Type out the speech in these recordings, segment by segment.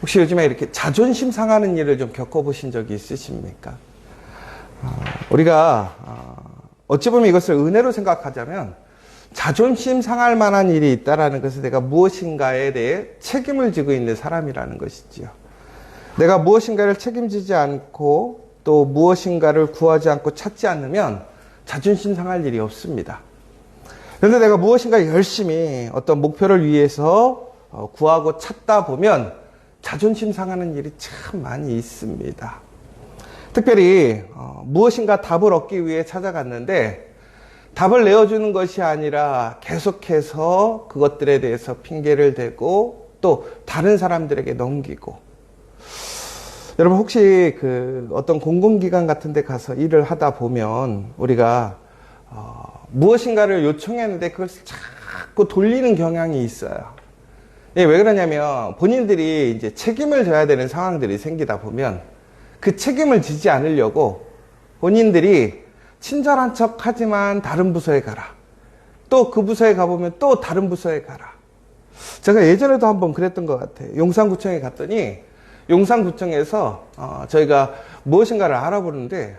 혹시 요즘에 이렇게 자존심 상하는 일을 좀 겪어보신 적이 있으십니까? 우리가 어찌 보면 이것을 은혜로 생각하자면 자존심 상할 만한 일이 있다라는 것은 내가 무엇인가에 대해 책임을 지고 있는 사람이라는 것이지요. 내가 무엇인가를 책임지지 않고 또 무엇인가를 구하지 않고 찾지 않으면 자존심 상할 일이 없습니다. 그런데 내가 무엇인가 열심히 어떤 목표를 위해서 구하고 찾다 보면 자존심 상하는 일이 참 많이 있습니다. 특별히 무엇인가 답을 얻기 위해 찾아갔는데 답을 내어주는 것이 아니라 계속해서 그것들에 대해서 핑계를 대고 또 다른 사람들에게 넘기고, 여러분 혹시 어떤 공공기관 같은 데 가서 일을 하다 보면 우리가 무엇인가를 요청했는데 그걸 자꾸 돌리는 경향이 있어요. 예, 왜 그러냐면 본인들이 이제 책임을 져야 되는 상황들이 생기다 보면 그 책임을 지지 않으려고 본인들이 친절한 척 하지만 다른 부서에 가라. 또 그 부서에 가보면 또 다른 부서에 가라. 제가 예전에도 한번 그랬던 것 같아요. 용산구청에 갔더니 용산구청에서 저희가 무엇인가를 알아보는데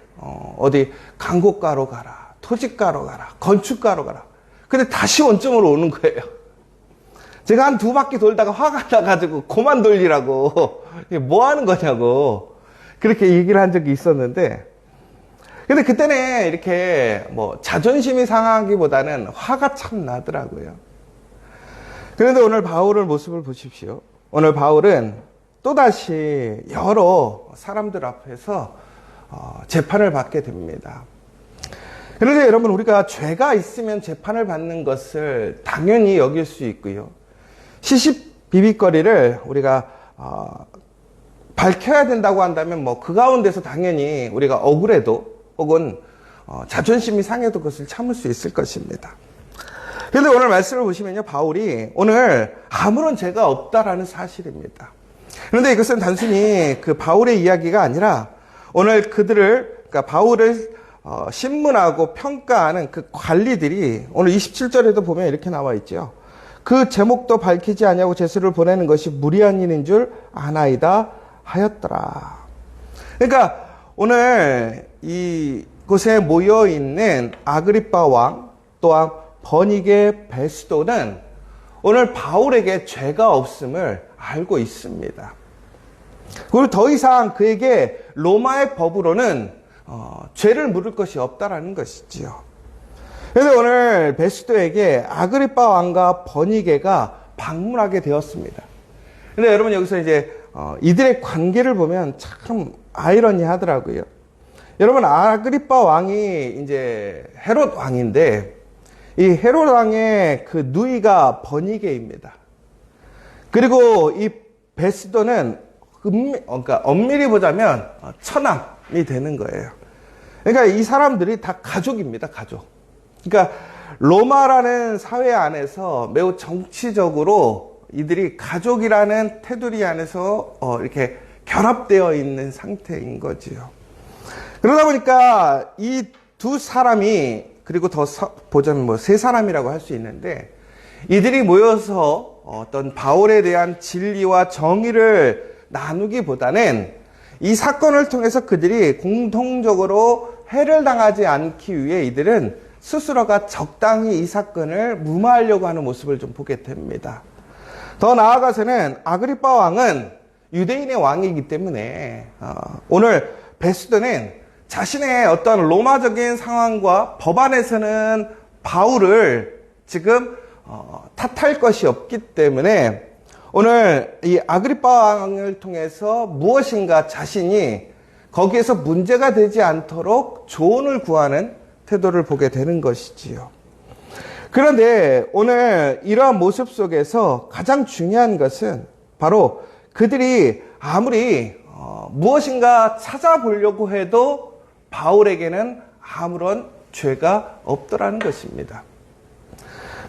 어디 강고가로 가라, 토지가로 가라, 건축가로 가라. 근데 다시 원점으로 오는 거예요. 제가 한 2바퀴 돌다가 화가 나가지고 그만 돌리라고, 뭐 하는 거냐고 그렇게 얘기를 한 적이 있었는데, 근데 그때는 이렇게 자존심이 상하기보다는 화가 참 나더라고요. 그런데 오늘 바울의 모습을 보십시오. 오늘 바울은 또다시 여러 사람들 앞에서 재판을 받게 됩니다. 그런데 여러분, 우리가 죄가 있으면 재판을 받는 것을 당연히 여길 수 있고요. 시시비비거리를 우리가 밝혀야 된다고 한다면 그 가운데서 당연히 우리가 억울해도 혹은 자존심이 상해도 그것을 참을 수 있을 것입니다. 그런데 오늘 말씀을 보시면요, 바울이 오늘 아무런 죄가 없다라는 사실입니다. 그런데 이것은 단순히 바울의 이야기가 아니라 오늘 그러니까 바울을 신문하고 평가하는 그 관리들이 오늘 27절에도 보면 이렇게 나와 있죠. 그 제목도 밝히지 아니하고 제수를 보내는 것이 무리한 일인 줄 아나이다 하였더라. 그러니까 오늘 이곳에 모여 있는 아그리빠 왕 또한 버니게 베스도는 오늘 바울에게 죄가 없음을 알고 있습니다. 그리고 더 이상 그에게 로마의 법으로는 죄를 물을 것이 없다라는 것이지요. 그런데 오늘 베스도에게 아그리빠 왕과 버니게가 방문하게 되었습니다. 근데 여러분 여기서 이제 이들의 관계를 보면 참 아이러니하더라고요. 여러분, 아그리빠 왕이 이제 헤롯 왕인데 이 헤롯 왕의 그 누이가 버니게입니다. 그리고 이 베스도는 그러니까 엄밀히 보자면 처남이 되는 거예요. 그러니까 이 사람들이 다 가족입니다, 가족. 그러니까 로마라는 사회 안에서 매우 정치적으로 이들이 가족이라는 테두리 안에서 이렇게 결합되어 있는 상태인 거지요. 그러다 보니까 이 두 사람이, 그리고 더 보자면 3사람이라고 할 수 있는데, 이들이 모여서 어떤 바울에 대한 진리와 정의를 나누기보다는 이 사건을 통해서 그들이 공통적으로 해를 당하지 않기 위해 이들은 스스로가 적당히 이 사건을 무마하려고 하는 모습을 좀 보게 됩니다. 더 나아가서는 아그리빠 왕은 유대인의 왕이기 때문에 오늘 베스도는 자신의 어떤 로마적인 상황과 법안에서는 바울을 지금 탓할 것이 없기 때문에 오늘 이 아그리빠 왕을 통해서 무엇인가 자신이 거기에서 문제가 되지 않도록 조언을 구하는 태도를 보게 되는 것이지요. 그런데 오늘 이러한 모습 속에서 가장 중요한 것은 바로 그들이 아무리 무엇인가 찾아보려고 해도 바울에게는 아무런 죄가 없더라는 것입니다.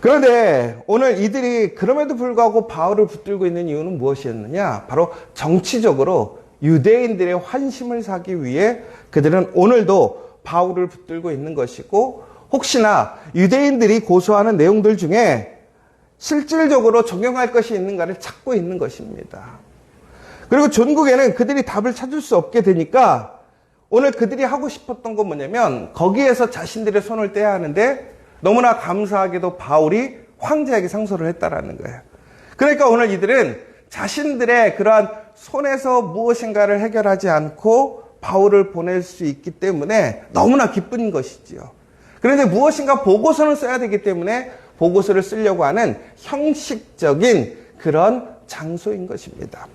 그런데 오늘 이들이 그럼에도 불구하고 바울을 붙들고 있는 이유는 무엇이었느냐? 바로 정치적으로 유대인들의 환심을 사기 위해 그들은 오늘도 바울을 붙들고 있는 것이고, 혹시나 유대인들이 고소하는 내용들 중에 실질적으로 적용할 것이 있는가를 찾고 있는 것입니다. 그리고 전국에는 그들이 답을 찾을 수 없게 되니까 오늘 그들이 하고 싶었던 건 뭐냐면 거기에서 자신들의 손을 떼야 하는데 너무나 감사하게도 바울이 황제에게 상소를 했다라는 거예요. 그러니까 오늘 이들은 자신들의 그러한 손에서 무엇인가를 해결하지 않고 바울을 보낼 수 있기 때문에 너무나 기쁜 것이지요. 그런데 무엇인가 보고서는 써야 되기 때문에 보고서를 쓰려고 하는 형식적인 그런 장소인 것입니다.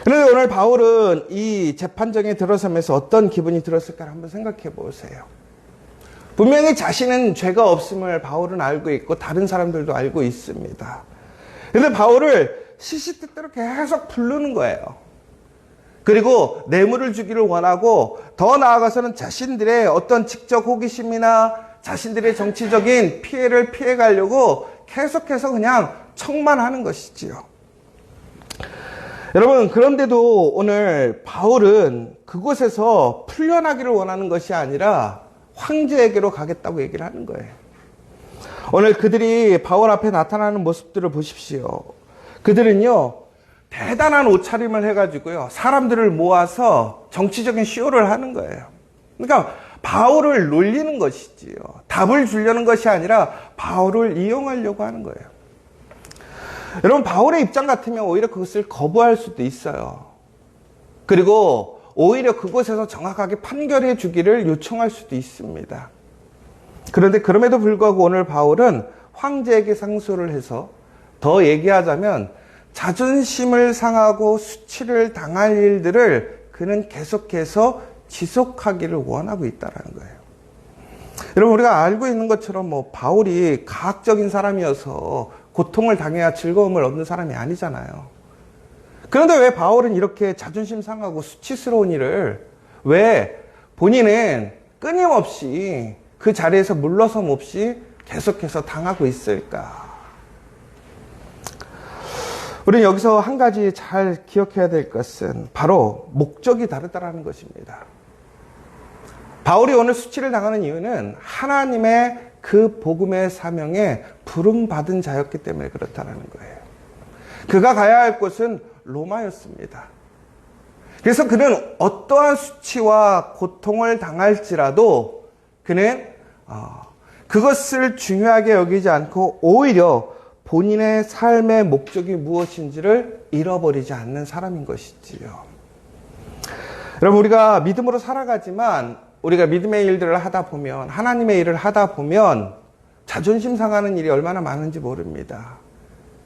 그런데 오늘 바울은 이 재판정에 들어서면서 어떤 기분이 들었을까 한번 생각해 보세요. 분명히 자신은 죄가 없음을 바울은 알고 있고 다른 사람들도 알고 있습니다. 그런데 바울을 시시때때로 계속 부르는 거예요. 그리고 뇌물을 주기를 원하고 더 나아가서는 자신들의 어떤 직접 호기심이나 자신들의 정치적인 피해를 피해가려고 계속해서 그냥 청만하는 것이지요. 여러분, 그런데도 오늘 바울은 그곳에서 풀려나기를 원하는 것이 아니라 황제에게로 가겠다고 얘기를 하는 거예요. 오늘 그들이 바울 앞에 나타나는 모습들을 보십시오. 그들은요, 대단한 옷차림을 해가지고요, 사람들을 모아서 정치적인 쇼를 하는 거예요. 그러니까 바울을 놀리는 것이지요. 답을 주려는 것이 아니라 바울을 이용하려고 하는 거예요. 여러분, 바울의 입장 같으면 오히려 그것을 거부할 수도 있어요. 그리고 오히려 그곳에서 정확하게 판결해 주기를 요청할 수도 있습니다. 그런데 그럼에도 불구하고 오늘 바울은 황제에게 상소를 해서 더 얘기하자면 자존심을 상하고 수치를 당할 일들을 그는 계속해서 지속하기를 원하고 있다는 거예요. 여러분, 우리가 알고 있는 것처럼 바울이 가학적인 사람이어서 고통을 당해야 즐거움을 얻는 사람이 아니잖아요. 그런데 왜 바울은 이렇게 자존심 상하고 수치스러운 일을 왜 본인은 끊임없이 그 자리에서 물러섬 없이 계속해서 당하고 있을까? 우리는 여기서 한 가지 잘 기억해야 될 것은 바로 목적이 다르다는 것입니다. 바울이 오늘 수치를 당하는 이유는 하나님의 그 복음의 사명에 부름받은 자였기 때문에 그렇다는 거예요. 그가 가야 할 곳은 로마였습니다. 그래서 그는 어떠한 수치와 고통을 당할지라도 그는 그것을 중요하게 여기지 않고 오히려 본인의 삶의 목적이 무엇인지를 잃어버리지 않는 사람인 것이지요. 여러분, 우리가 믿음으로 살아가지만 우리가 믿음의 일들을 하다 보면, 하나님의 일을 하다 보면 자존심 상하는 일이 얼마나 많은지 모릅니다.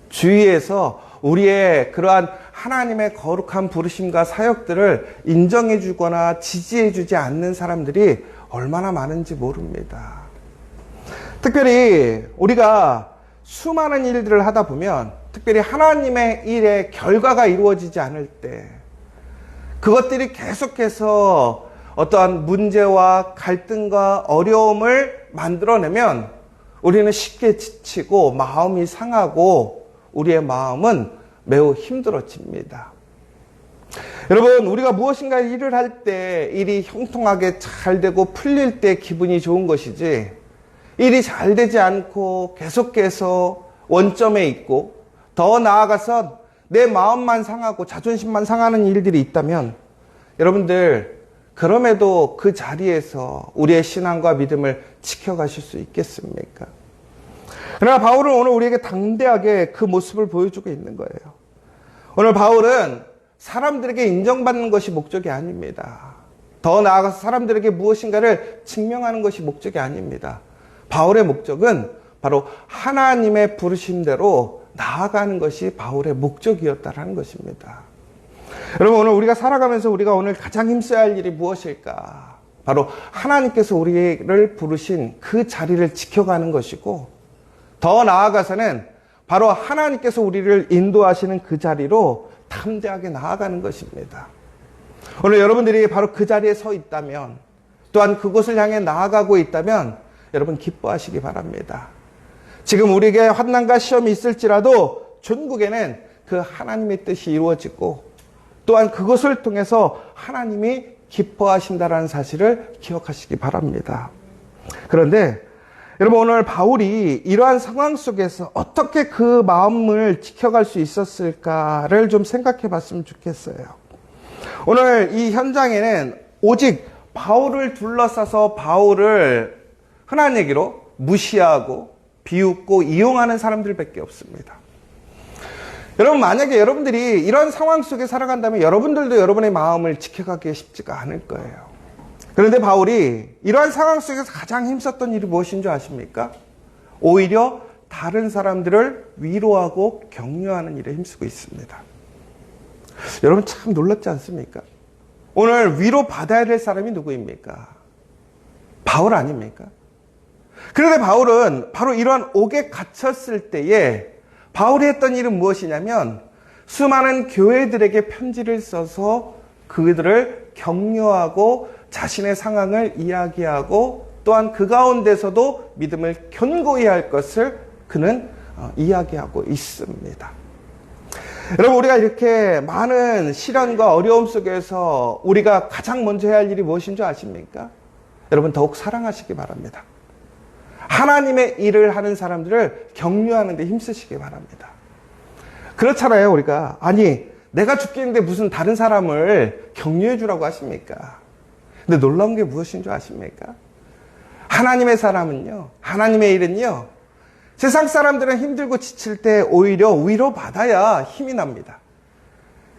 주위에서 우리의 그러한 하나님의 거룩한 부르심과 사역들을 인정해 주거나 지지해 주지 않는 사람들이 얼마나 많은지 모릅니다. 특별히 우리가 수많은 일들을 하다 보면, 특별히 하나님의 일의 결과가 이루어지지 않을 때, 그것들이 계속해서 어떠한 문제와 갈등과 어려움을 만들어내면 우리는 쉽게 지치고 마음이 상하고 우리의 마음은 매우 힘들어집니다. 여러분, 우리가 무엇인가 일을 할 때 일이 형통하게 잘 되고 풀릴 때 기분이 좋은 것이지, 일이 잘 되지 않고 계속해서 원점에 있고 더 나아가서 내 마음만 상하고 자존심만 상하는 일들이 있다면 여러분들, 그럼에도 그 자리에서 우리의 신앙과 믿음을 지켜가실 수 있겠습니까? 그러나 바울은 오늘 우리에게 당대하게 그 모습을 보여주고 있는 거예요. 오늘 바울은 사람들에게 인정받는 것이 목적이 아닙니다. 더 나아가서 사람들에게 무엇인가를 증명하는 것이 목적이 아닙니다. 바울의 목적은 바로 하나님의 부르심대로 나아가는 것이 바울의 목적이었다는 것입니다. 여러분, 오늘 우리가 살아가면서 우리가 오늘 가장 힘써야 할 일이 무엇일까? 바로 하나님께서 우리를 부르신 그 자리를 지켜가는 것이고, 더 나아가서는 바로 하나님께서 우리를 인도하시는 그 자리로 담대하게 나아가는 것입니다. 오늘 여러분들이 바로 그 자리에 서 있다면, 또한 그곳을 향해 나아가고 있다면 여러분 기뻐하시기 바랍니다. 지금 우리에게 환난과 시험이 있을지라도 전국에는 그 하나님의 뜻이 이루어지고, 또한 그것을 통해서 하나님이 기뻐하신다라는 사실을 기억하시기 바랍니다. 그런데 여러분, 오늘 바울이 이러한 상황 속에서 어떻게 그 마음을 지켜갈 수 있었을까를 좀 생각해 봤으면 좋겠어요. 오늘 이 현장에는 오직 바울을 둘러싸서 바울을 흔한 얘기로 무시하고 비웃고 이용하는 사람들밖에 없습니다. 여러분, 만약에 여러분들이 이런 상황 속에 살아간다면 여러분들도 여러분의 마음을 지켜가기 쉽지가 않을 거예요. 그런데 바울이 이러한 상황 속에서 가장 힘썼던 일이 무엇인 줄 아십니까? 오히려 다른 사람들을 위로하고 격려하는 일에 힘쓰고 있습니다. 여러분, 참 놀랍지 않습니까? 오늘 위로받아야 될 사람이 누구입니까? 바울 아닙니까? 그런데 바울은 바로 이러한 옥에 갇혔을 때에 바울이 했던 일은 무엇이냐면 수많은 교회들에게 편지를 써서 그들을 격려하고 자신의 상황을 이야기하고 또한 그 가운데서도 믿음을 견고히 할 것을 그는 이야기하고 있습니다. 여러분, 우리가 이렇게 많은 시련과 어려움 속에서 우리가 가장 먼저 해야 할 일이 무엇인 줄 아십니까? 여러분, 더욱 사랑하시기 바랍니다. 하나님의 일을 하는 사람들을 격려하는 데 힘쓰시기 바랍니다. 그렇잖아요, 우리가. 아니, 내가 죽겠는데 무슨 다른 사람을 격려해 주라고 하십니까? 근데 놀라운 게 무엇인 줄 아십니까? 하나님의 사람은요, 하나님의 일은요, 세상 사람들은 힘들고 지칠 때 오히려 위로받아야 힘이 납니다.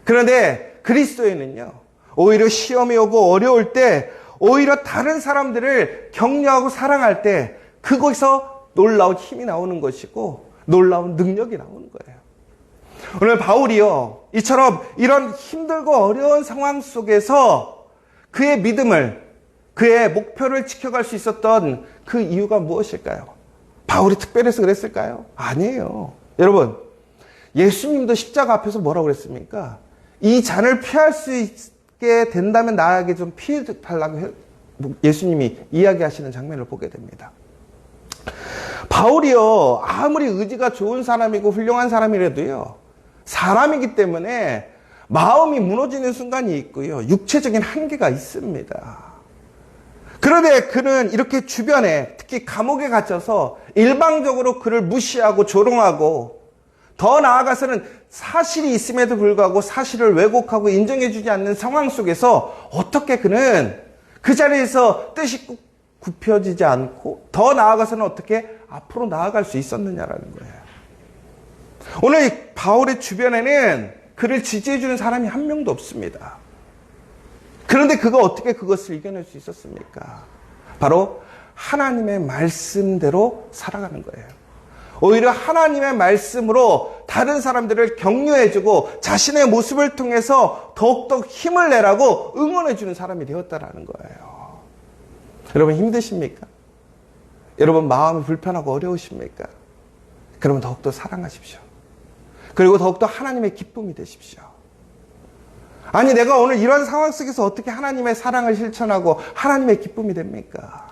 그런데 그리스도인은요, 오히려 시험이 오고 어려울 때 오히려 다른 사람들을 격려하고 사랑할 때 그곳에서 놀라운 힘이 나오는 것이고 놀라운 능력이 나오는 거예요. 오늘 바울이요, 이처럼 이런 힘들고 어려운 상황 속에서 그의 믿음을, 그의 목표를 지켜갈 수 있었던 그 이유가 무엇일까요? 바울이 특별해서 그랬을까요? 아니에요. 여러분, 예수님도 십자가 앞에서 뭐라고 그랬습니까? 이 잔을 피할 수 있게 된다면 나에게 좀 피해 달라고 예수님이 이야기하시는 장면을 보게 됩니다. 바울이요, 아무리 의지가 좋은 사람이고 훌륭한 사람이라도요, 사람이기 때문에 마음이 무너지는 순간이 있고요, 육체적인 한계가 있습니다. 그런데 그는 이렇게 주변에, 특히 감옥에 갇혀서 일방적으로 그를 무시하고 조롱하고, 더 나아가서는 사실이 있음에도 불구하고 사실을 왜곡하고 인정해주지 않는 상황 속에서 어떻게 그는 그 자리에서 뜻이 굽혀지지 않고 더 나아가서는 어떻게 앞으로 나아갈 수 있었느냐라는 거예요. 오늘 이 바울의 주변에는 그를 지지해주는 사람이 한 명도 없습니다. 그런데 그가 어떻게 그것을 이겨낼 수 있었습니까? 바로 하나님의 말씀대로 살아가는 거예요. 오히려 하나님의 말씀으로 다른 사람들을 격려해주고 자신의 모습을 통해서 더욱더 힘을 내라고 응원해주는 사람이 되었다라는 거예요. 여러분, 힘드십니까? 여러분, 마음이 불편하고 어려우십니까? 그러면 더욱더 사랑하십시오. 그리고 더욱더 하나님의 기쁨이 되십시오. 아니, 내가 오늘 이런 상황 속에서 어떻게 하나님의 사랑을 실천하고 하나님의 기쁨이 됩니까?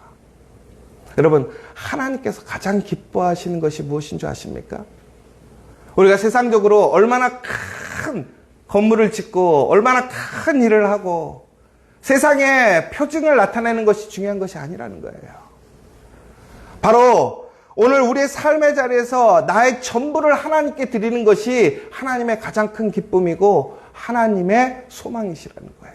여러분, 하나님께서 가장 기뻐하시는 것이 무엇인 줄 아십니까? 우리가 세상적으로 얼마나 큰 건물을 짓고 얼마나 큰 일을 하고 세상에 표징을 나타내는 것이 중요한 것이 아니라는 거예요. 바로 오늘 우리의 삶의 자리에서 나의 전부를 하나님께 드리는 것이 하나님의 가장 큰 기쁨이고 하나님의 소망이시라는 거예요.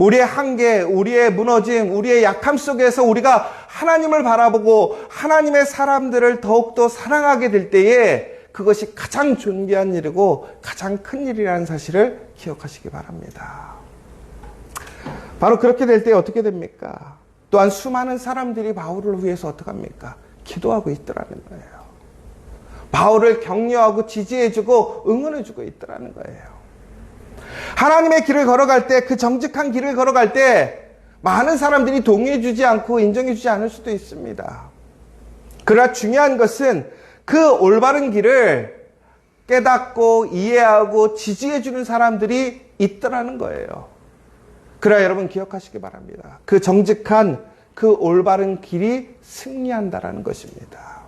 우리의 한계, 우리의 무너짐, 우리의 약함 속에서 우리가 하나님을 바라보고 하나님의 사람들을 더욱더 사랑하게 될 때에 그것이 가장 존귀한 일이고 가장 큰 일이라는 사실을 기억하시기 바랍니다. 바로 그렇게 될 때 어떻게 됩니까? 또한 수많은 사람들이 바울을 위해서 어떻게 합니까? 기도하고 있더라는 거예요. 바울을 격려하고 지지해주고 응원해주고 있더라는 거예요. 하나님의 길을 걸어갈 때, 그 정직한 길을 걸어갈 때 많은 사람들이 동의해주지 않고 인정해주지 않을 수도 있습니다. 그러나 중요한 것은 그 올바른 길을 깨닫고 이해하고 지지해주는 사람들이 있더라는 거예요. 그래야 여러분 기억하시기 바랍니다. 그 정직한 그 올바른 길이 승리한다라는 것입니다.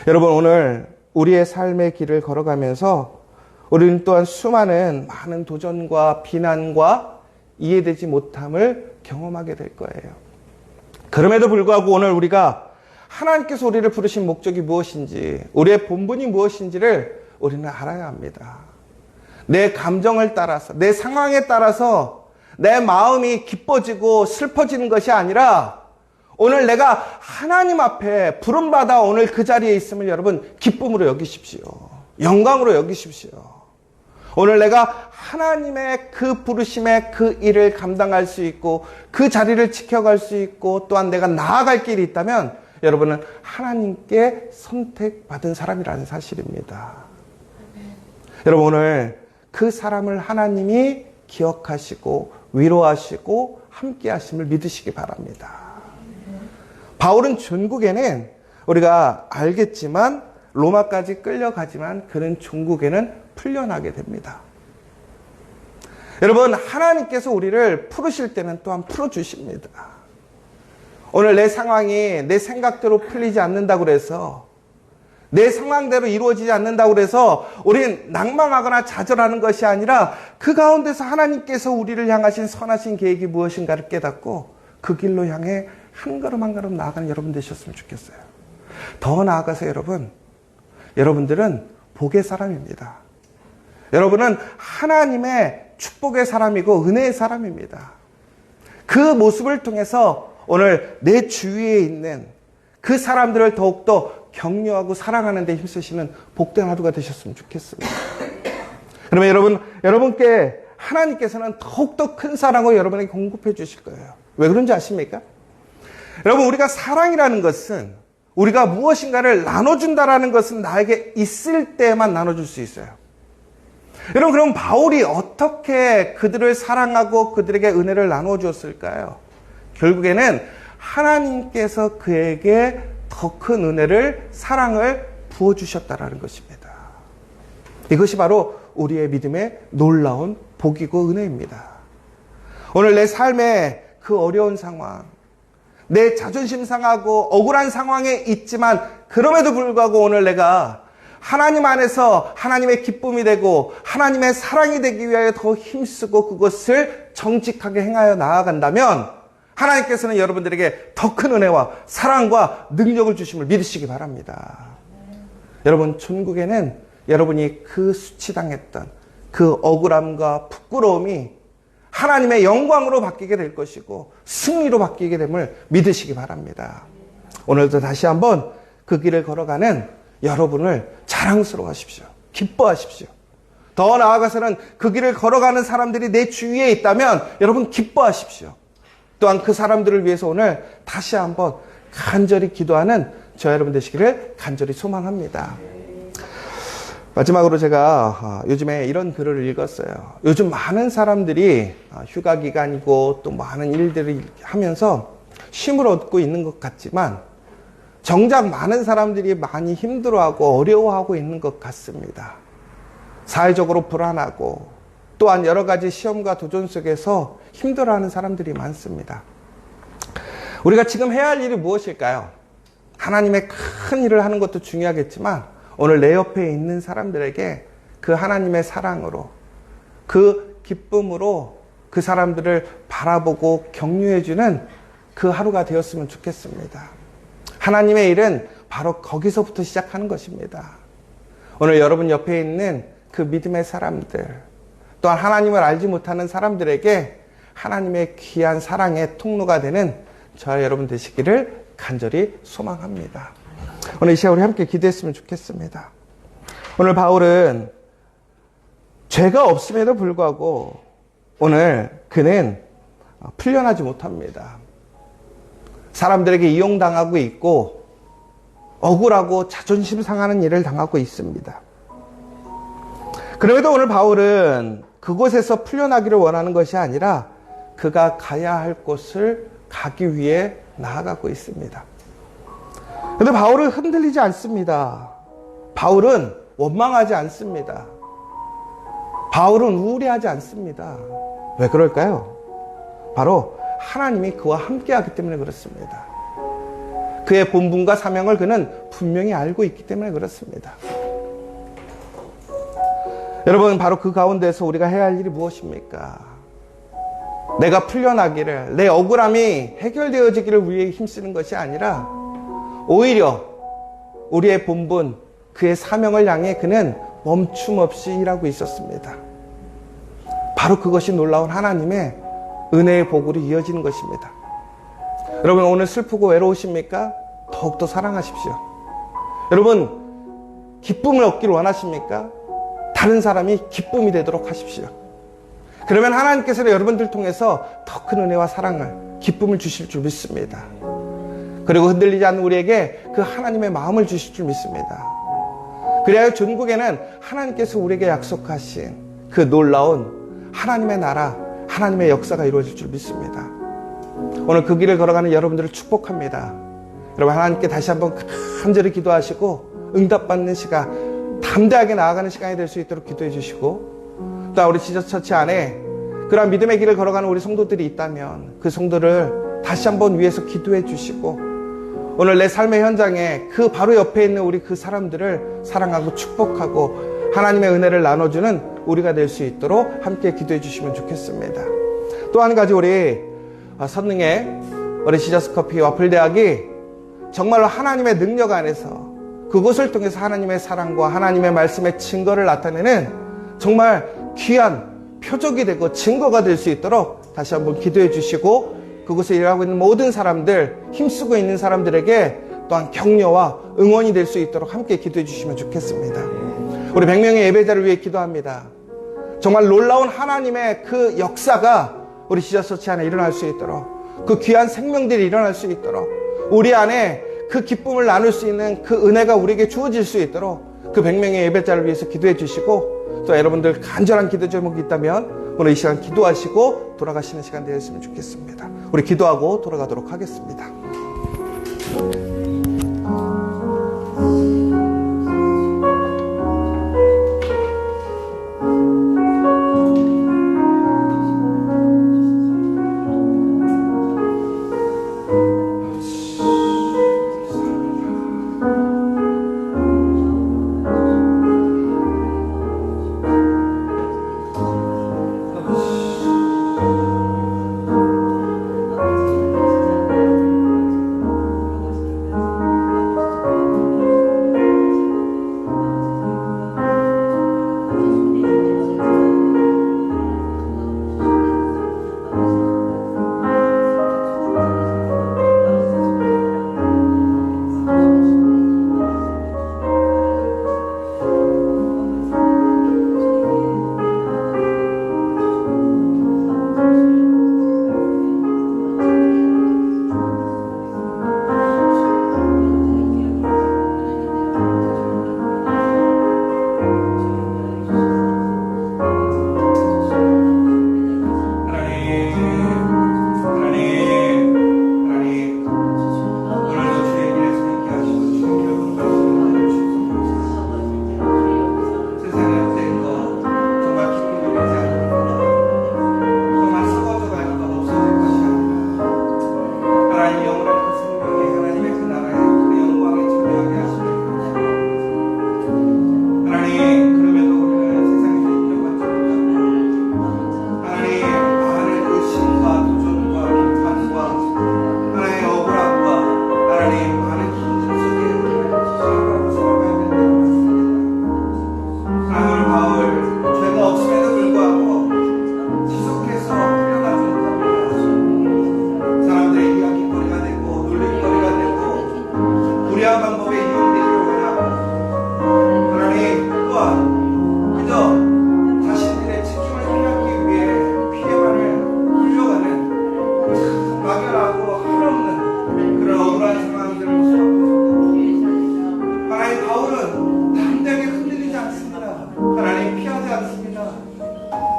여러분, 오늘 우리의 삶의 길을 걸어가면서 우리는 또한 수많은 많은 도전과 비난과 이해되지 못함을 경험하게 될 거예요. 그럼에도 불구하고 오늘 우리가 하나님께서 우리를 부르신 목적이 무엇인지, 우리의 본분이 무엇인지를 우리는 알아야 합니다. 내 감정을 따라서, 내 상황에 따라서 내 마음이 기뻐지고 슬퍼지는 것이 아니라 오늘 내가 하나님 앞에 부름받아 오늘 그 자리에 있음을 여러분 기쁨으로 여기십시오. 영광으로 여기십시오. 오늘 내가 하나님의 그 부르심의 그 일을 감당할 수 있고 그 자리를 지켜갈 수 있고 또한 내가 나아갈 길이 있다면 여러분은 하나님께 선택받은 사람이라는 사실입니다. 여러분 오늘 그 사람을 하나님이 기억하시고 위로하시고 함께 하심을 믿으시기 바랍니다. 바울은 종국에는 우리가 알겠지만 로마까지 끌려가지만 그는 종국에는 풀려나게 됩니다. 여러분 하나님께서 우리를 풀으실 때는 또한 풀어주십니다. 오늘 내 상황이 내 생각대로 풀리지 않는다고 해서 내 상황대로 이루어지지 않는다고 해서 우린 낭망하거나 좌절하는 것이 아니라 그 가운데서 하나님께서 우리를 향하신 선하신 계획이 무엇인가를 깨닫고 그 길로 향해 한 걸음 한 걸음 나아가는 여러분 되셨으면 좋겠어요. 더 나아가서 여러분들은 복의 사람입니다. 여러분은 하나님의 축복의 사람이고 은혜의 사람입니다. 그 모습을 통해서 오늘 내 주위에 있는 그 사람들을 더욱더 격려하고 사랑하는 데 힘쓰시는 복된 하루가 되셨으면 좋겠습니다. 그러면 여러분께 하나님께서는 더욱더 큰 사랑을 여러분에게 공급해 주실 거예요. 왜 그런지 아십니까? 여러분 우리가 사랑이라는 것은 우리가 무엇인가를 나눠준다라는 것은 나에게 있을 때만 나눠줄 수 있어요. 여러분 그럼 바울이 어떻게 그들을 사랑하고 그들에게 은혜를 나누어 주었을까요? 결국에는 하나님께서 그에게 더 큰 은혜를 사랑을 부어주셨다라는 것입니다. 이것이 바로 우리의 믿음의 놀라운 복이고 은혜입니다. 오늘 내 삶의 그 어려운 상황, 내 자존심 상하고 억울한 상황에 있지만 그럼에도 불구하고 오늘 내가 하나님 안에서 하나님의 기쁨이 되고 하나님의 사랑이 되기 위하여 더 힘쓰고 그것을 정직하게 행하여 나아간다면 하나님께서는 여러분들에게 더 큰 은혜와 사랑과 능력을 주심을 믿으시기 바랍니다. 여러분 천국에는 여러분이 그 수치당했던 그 억울함과 부끄러움이 하나님의 영광으로 바뀌게 될 것이고 승리로 바뀌게 됨을 믿으시기 바랍니다. 오늘도 다시 한번 그 길을 걸어가는 여러분을 자랑스러워하십시오. 기뻐하십시오. 더 나아가서는 그 길을 걸어가는 사람들이 내 주위에 있다면 여러분 기뻐하십시오. 또한 그 사람들을 위해서 오늘 다시 한번 간절히 기도하는 저 여러분 되시기를 간절히 소망합니다. 마지막으로 제가 요즘에 이런 글을 읽었어요. 요즘 많은 사람들이 휴가 기간이고 또 많은 일들을 하면서 쉼을 얻고 있는 것 같지만 정작 많은 사람들이 많이 힘들어하고 어려워하고 있는 것 같습니다. 사회적으로 불안하고 또한 여러 가지 시험과 도전 속에서 힘들어하는 사람들이 많습니다. 우리가 지금 해야 할 일이 무엇일까요? 하나님의 큰 일을 하는 것도 중요하겠지만 오늘 내 옆에 있는 사람들에게 그 하나님의 사랑으로 그 기쁨으로 그 사람들을 바라보고 격려해주는 그 하루가 되었으면 좋겠습니다. 하나님의 일은 바로 거기서부터 시작하는 것입니다. 오늘 여러분 옆에 있는 그 믿음의 사람들 또한 하나님을 알지 못하는 사람들에게 하나님의 귀한 사랑의 통로가 되는 저와 여러분 되시기를 간절히 소망합니다. 오늘 이 시간 우리 함께 기도했으면 좋겠습니다. 오늘 바울은 죄가 없음에도 불구하고 오늘 그는 풀려나지 못합니다. 사람들에게 이용당하고 있고 억울하고 자존심 상하는 일을 당하고 있습니다. 그럼에도 오늘 바울은 그곳에서 풀려나기를 원하는 것이 아니라 그가 가야 할 곳을 가기 위해 나아가고 있습니다. 그런데 바울은 흔들리지 않습니다. 바울은 원망하지 않습니다. 바울은 우울해하지 않습니다. 왜 그럴까요? 바로 하나님이 그와 함께하기 때문에 그렇습니다. 그의 본분과 사명을 그는 분명히 알고 있기 때문에 그렇습니다. 여러분 바로 그 가운데서 우리가 해야 할 일이 무엇입니까? 내가 풀려나기를 내 억울함이 해결되어지기를 위해 힘쓰는 것이 아니라 오히려 우리의 본분, 그의 사명을 향해 그는 멈춤 없이 일하고 있었습니다. 바로 그것이 놀라운 하나님의 은혜의 복으로 이어지는 것입니다. 여러분, 오늘 슬프고 외로우십니까? 더욱더 사랑하십시오. 여러분, 기쁨을 얻기를 원하십니까? 다른 사람이 기쁨이 되도록 하십시오. 그러면 하나님께서는 여러분들 통해서 더 큰 은혜와 사랑을, 기쁨을 주실 줄 믿습니다. 그리고 흔들리지 않는 우리에게 그 하나님의 마음을 주실 줄 믿습니다. 그래야 전국에는 하나님께서 우리에게 약속하신 그 놀라운 하나님의 나라, 하나님의 역사가 이루어질 줄 믿습니다. 오늘 그 길을 걸어가는 여러분들을 축복합니다. 여러분, 하나님께 다시 한번 간절히 기도하시고 응답받는 시간, 담대하게 나아가는 시간이 될 수 있도록 기도해 주시고, 또 우리 지저스 처치 안에 그러한 믿음의 길을 걸어가는 우리 성도들이 있다면 그 성도를 다시 한번 위해서 기도해 주시고, 오늘 내 삶의 현장에 그 바로 옆에 있는 우리 그 사람들을 사랑하고 축복하고 하나님의 은혜를 나눠주는 우리가 될 수 있도록 함께 기도해 주시면 좋겠습니다. 또 한 가지, 우리 선능의 우리 지저스 커피 와플대학이 정말로 하나님의 능력 안에서 그것을 통해서 하나님의 사랑과 하나님의 말씀의 증거를 나타내는 정말 귀한 표적이 되고 증거가 될 수 있도록 다시 한번 기도해 주시고, 그곳에 일하고 있는 모든 사람들, 힘쓰고 있는 사람들에게 또한 격려와 응원이 될 수 있도록 함께 기도해 주시면 좋겠습니다. 우리 100명의 예배자를 위해 기도합니다. 정말 놀라운 하나님의 그 역사가 우리 지저스 처치 안에 일어날 수 있도록, 그 귀한 생명들이 일어날 수 있도록, 우리 안에 그 기쁨을 나눌 수 있는 그 은혜가 우리에게 주어질 수 있도록 그 100명의 예배자를 위해서 기도해 주시고, 또 여러분들 간절한 기도 제목이 있다면 오늘 이 시간 기도하시고 돌아가시는 시간 되었으면 좋겠습니다. 우리 기도하고 돌아가도록 하겠습니다.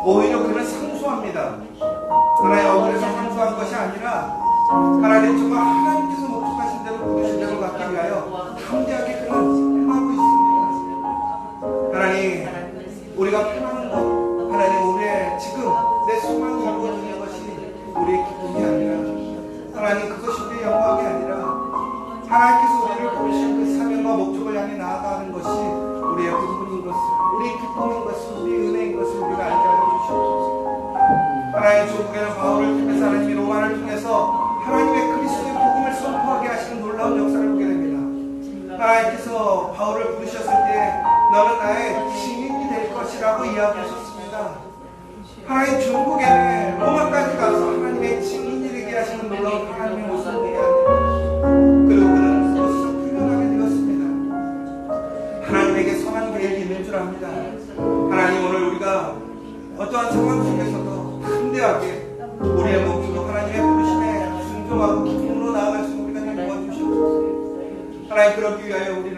오히려 그는 상소합니다. 하나의 억울에서 상소한 것이 아니라 하나님 정말 하나님께서 목적하신 대로 부르신 대로 갖기 위하여 담대하게 그는 행하고 있습니다. 하나님, 우리가 편하는 것, 하나님 우리의 지금 내 소망이 이루어지는 것이 우리의 기쁨이 아니라, 하나님 그것이 우리의 영광이 아니라 하나님께서 우리를 부르신 그 사명과 목적을 향해 나아가는 것이 우리의 본분인 것을, 우리의 기쁨인 것을, 우리의 은혜인 것을 우리가 알게 하여 주시옵소서. 하나님, 중국에는 바울을 통해서 하나님이 로마를 통해서 하나님의 그리스도의 복음을 선포하게 하시는 놀라운 역사를 보게 됩니다. 하나님께서 바울을 부르셨을 때 너는 나의 증인이 될 것이라고 이야기하셨습니다. 하나님 전국에 로마까지 가서 하나님의 증인이 되게 하시는 놀라운 하나님의 모습을 보게 합니다. 그리고 그는 그것을 표현하게 되었습니다. 하나님에게 선한 계획이 있는 줄 압니다. 하나님 오늘 우리가 어떠한 상황 속에서도 담대하게 우리의 목숨도 하나님의 부르심에 순종하고 기쁨으로 나아갈 수 있는 우리가 되게 도와주시옵소서. 하나님 그러기 위하여 우리를